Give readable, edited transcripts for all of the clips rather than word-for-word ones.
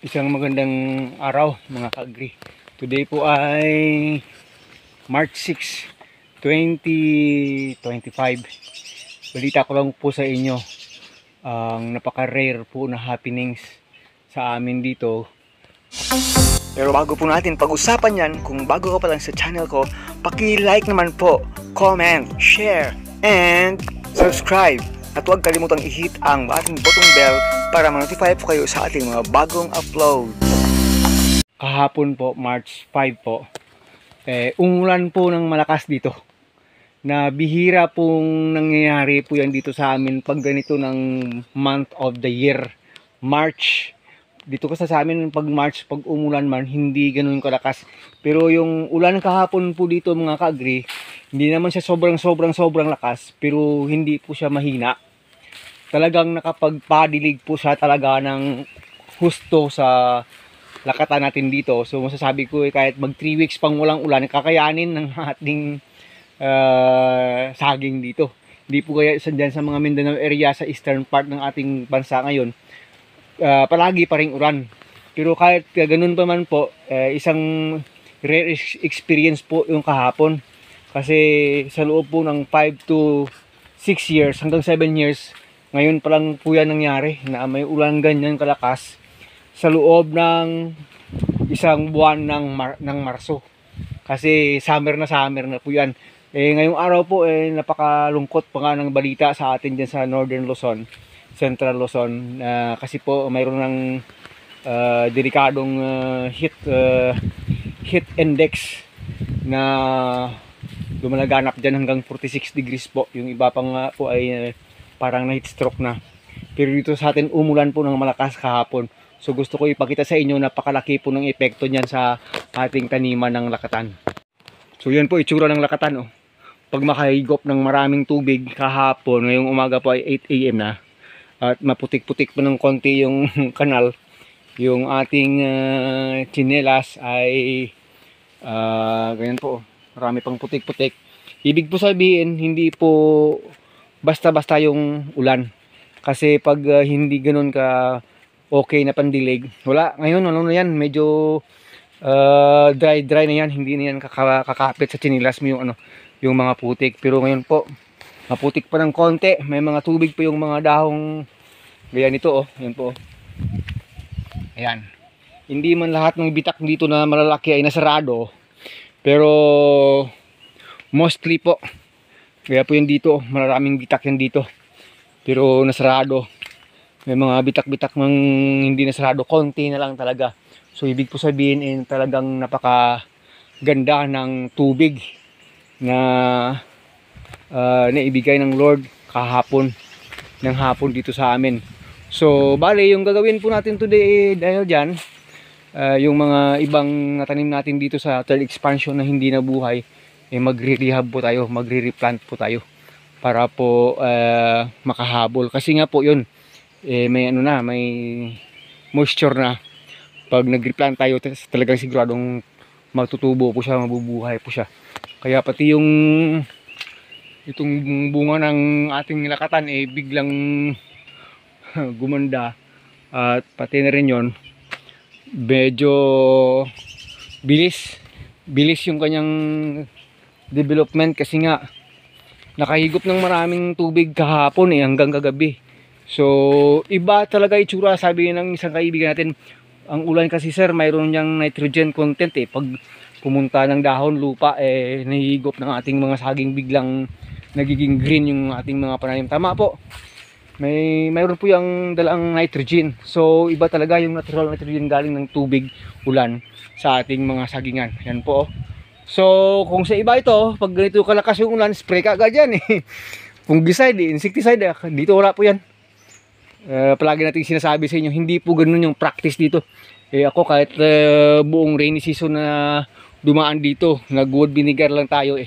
Isang magandang araw mga ka-agri. Today po ay March 6, 2025. Balita ko lang po sa inyo ang napaka-rare po na happenings sa amin dito. Pero bago po natin pag-usapan yan, kung bago ka pa lang sa channel ko, paki-like naman po, comment, share, and subscribe. At huwag kalimutang i-hit ang ating button bell para ma-notify po kayo sa ating mga bagong upload. Kahapon po, March 5 po, umulan po ng malakas dito. Na bihira pong nangyayari po yan dito sa amin pag ganito ng month of the year, March. Dito kasi sa amin pag March, pag umulan man, hindi ganoon kalakas. Pero yung ulan kahapon po dito mga ka-agri, hindi naman siya sobrang lakas, pero hindi po siya mahina. Talagang nakapagpadilig po siya talaga ng husto sa lakatan natin dito. So masasabi ko kahit mag 3 weeks pang walang ulan, kakayanin ng ating saging dito. Hindi po kaya dyan sa mga Mindanao area sa eastern part ng ating bansa ngayon, palagi pa ring ulan. Pero kahit ganun pa man po, isang rare experience po yung kahapon. Kasi sa loob po ng 5 to 6 years hanggang 7 years, ngayon pa lang po yan nangyari na may ulan ganyan kalakas sa loob ng isang buwan ng Marso. Kasi summer na po yan. Ngayong araw po napakalungkot pa nga ng balita sa atin dyan sa Northern Luzon, Central Luzon. Kasi po mayroon ng delikadong heat index na lumalaganap dyan hanggang 46 degrees po. Yung iba pa nga po ay parang na heat stroke na. Pero dito sa atin umulan po ng malakas kahapon. So gusto ko ipakita sa inyo napakalaki po ng epekto niyan sa ating taniman ng lakatan. So yan po itsura ng lakatan. Oh. Pag makahigop ng maraming tubig kahapon, ngayong umaga po ay 8 AM na. At maputik-putik po ng konti yung kanal. Yung ating tsinelas ay ganyan po. Marami pang putik-putik. Ibig po sabihin, hindi po basta-basta yung ulan. Kasi pag hindi ganun ka okay na pandilig, wala. Ngayon, ano na yan, medyo dry na yan. Hindi na yan kakapit sa chinilas mo yung mga putik. Pero ngayon po, maputik pa ng konti. May mga tubig pa yung mga dahong gaya nito. Oh. Yan po. Ayan. Hindi man lahat ng bitak dito na malalaki ay nasarado. Pero mostly po. Kaya po yun dito, maraming bitak yan dito. Pero nasarado. May mga bitak-bitak ng hindi nasarado, konti na lang talaga. So ibig po sabihin talagang napakaganda ng tubig na naibigay ng Lord kahapon, ng hapon dito sa amin. So bale, yung gagawin po natin today dahil dyan, yung mga ibang natanim natin dito sa third expansion na hindi nabuhay, magre-rehab po tayo, magre-replant po tayo para po makahabol. Kasi nga po yun, may may moisture na. Pag nag-replant tayo, talagang siguradong magtutubo po siya, mabubuhay po siya. Kaya pati itong bunga ng ating lakatan biglang gumanda. At pati na rin yon, medyo bilis yung kanyang development kasi nga nakahigop ng maraming tubig kahapon hanggang kagabi. So iba talaga itsura, sabi ng isang kaibigan natin, ang ulan kasi sir mayroon niyang nitrogen content pag pumunta ng dahon lupa nahihigop ng ating mga saging, biglang nagiging green yung ating mga pananim. Tama po, mayroon po yung dalang nitrogen. So iba talaga yung natural nitrogen galing ng tubig ulan sa ating mga sagingan. Yan po. So kung sa iba ito, pag ganito kalakas yung ulan, spray ka agad yan fungicide, insecticide. Dito wala po yan. Palagi natin sinasabi sa inyo, hindi po ganun yung practice dito. Ako kahit buong rainy season na dumaan dito, nag-wood vinegar lang tayo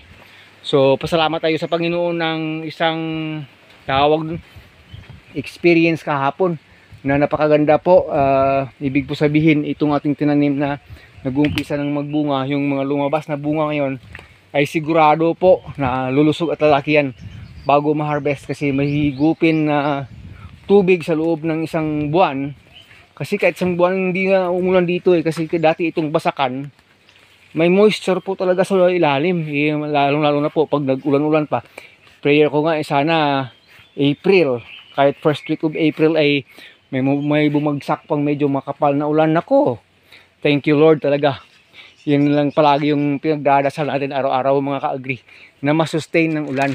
So pasalamat tayo sa Panginoon ng isang tawag experience kahapon na napakaganda po. Ibig po sabihin, itong ating tinanim na nag-uumpisa ng magbunga, yung mga lumabas na bunga ngayon ay sigurado po na lulusog at lalaki yan bago ma-harvest. Kasi mahigupin na tubig sa loob ng isang buwan Kasi kahit isang buwan hindi nga umulan dito kasi dati itong Basakan, may moisture po talaga sa ilalim. Lalo na po pag nag-ulan-ulan pa. Prayer ko nga sana April, kahit first week of April ay may bumagsak pang medyo makapal na ulan. Nako, thank you Lord talaga. Yun lang palagi yung pinagdadasal natin araw-araw mga ka-agri, na masustain ng ulan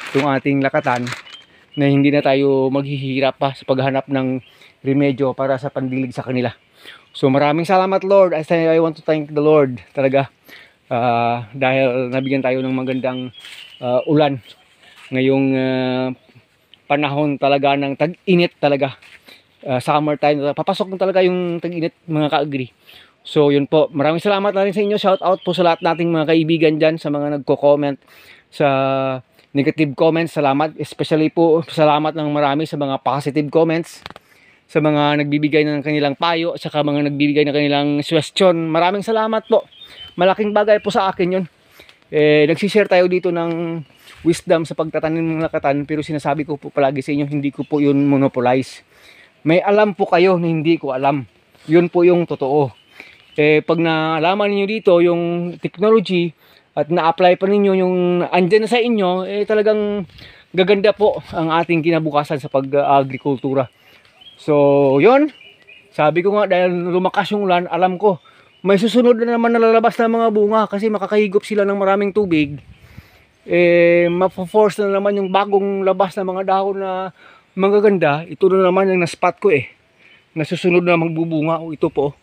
itong ating lakatan, na hindi na tayo maghihirap pa sa paghanap ng remedyo para sa pandilig sa kanila. So maraming salamat Lord. I want to thank the Lord talaga dahil nabigyan tayo ng magandang ulan ngayong panahon talaga ng tag-init talaga. Summer time, papasok na talaga yung tag-init mga ka-agri. So yun po, maraming salamat na rin sa inyo. Shout out po sa lahat nating mga kaibigan dyan, sa mga nagko-comment sa negative comments. Salamat, especially po salamat ng marami sa mga positive comments, sa mga nagbibigay ng kanilang payo, at saka mga nagbibigay ng kanilang suggestion. Maraming salamat po, malaking bagay po sa akin yun. Nagsishare tayo dito ng wisdom sa pagtatanim ng lakatan, pero sinasabi ko po palagi sa inyo, hindi ko po yun monopolize. May alam po kayo na hindi ko alam, yun po yung totoo. Pag naalaman niyo dito yung technology at na-apply pa ninyo yung andyan na sa inyo, talagang gaganda po ang ating kinabukasan sa pag-agrikultura. So yun, sabi ko nga, dahil lumakas yung ulan, alam ko may susunod na naman nalalabas na mga bunga, kasi makakahigop sila ng maraming tubig. Mapo-force na naman yung bagong labas na mga dahon na magaganda. Ito na naman yung na-spot ko nasusunod na magbubunga. Ito po,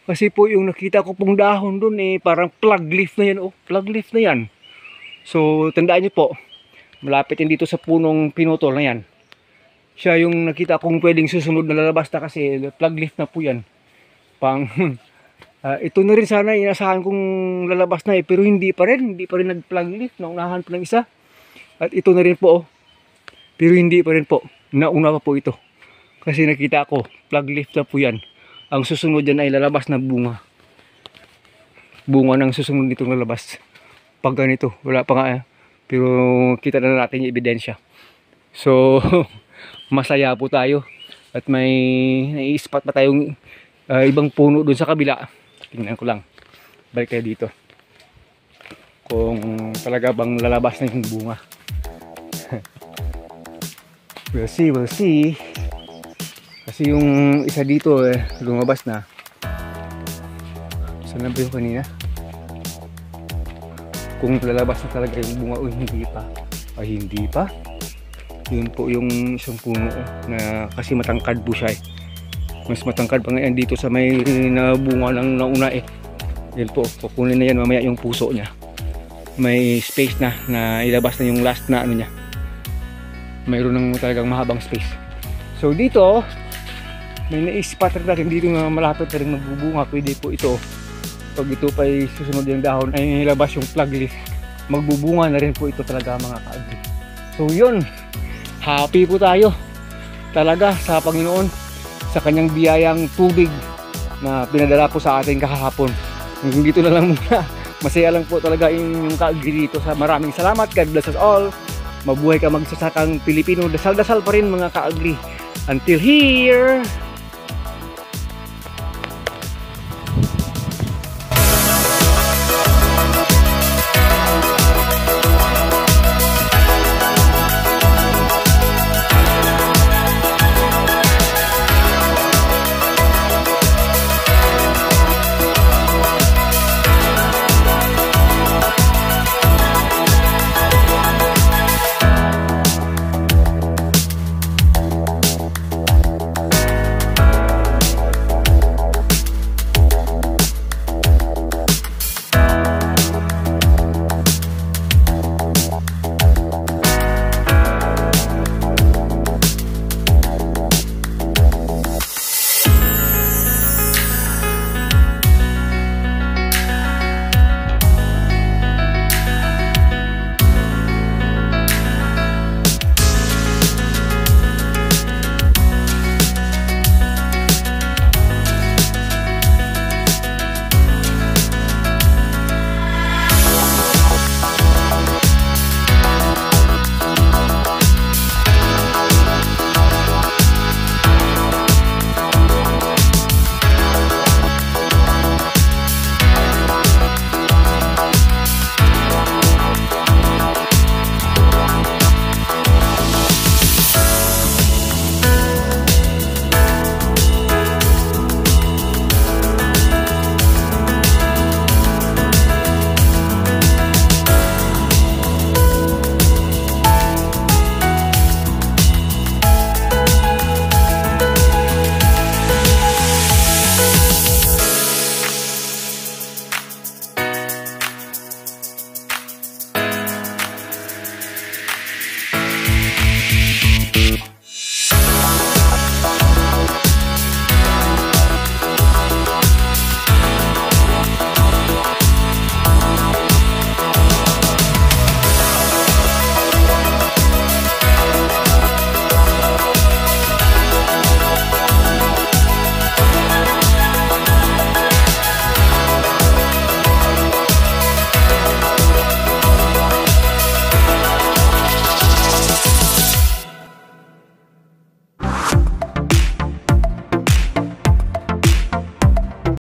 kasi po yung nakita ko pong dahon dun parang plug leaf na yan. Plug leaf na yan. So tandaan niyo po, malapit yan dito sa punong pinutol na yan. Siya yung nakita kong pwedeng susunod na lalabas na, kasi plug leaf na po yan. Ito na rin sana inasahan kong lalabas na pero hindi pa rin nag-plug leaf. Naunahan pa ng isa. At ito na rin po pero hindi pa rin po. Nauna pa po ito. Kasi nakita ko plug leaf na po yan. Ang susunod dyan ay lalabas na bunga. Bunga ng susunod nitong lalabas. Pag ganito, wala pa nga pero kita na natin yung ebidensya. So, masaya po tayo. At may nai-spot pa tayong ibang puno doon sa kabila. Tingnan ko lang. Balik tayo dito. Kung talaga bang lalabas na yung bunga. We'll see. Kasi yung isa dito lumabas na. Saan na ba yung kanina? Kung lalabas na talaga yung bunga o hindi pa. Ay hindi pa. Yun po yung isang puno na kasi matangkad po siya Mas matangkad pa ngayon dito sa may bunga ng nauna Yan po, kukunin na yan mamaya yung puso niya. May space na ilabas na yung last na ano niya. Mayroon ng talagang mahabang space. So dito may na-spot rin natin dito na malapit na rin magbubunga. Pwede po ito, pag ito pa susunod yung dahon ay nilabas yung plug leaf, magbubunga na rin po ito talaga mga ka-agri. So yun, happy po tayo talaga sa Panginoon sa kanyang biyayang tubig na pinadala po sa atin kahapon. Hanggang dito na lang muna. Masaya lang po talaga yung ka-agri dito. Maraming salamat. God bless us all. Mabuhay ka magsasakang Pilipino. Dasal-dasal pa rin mga ka-agri. Until here.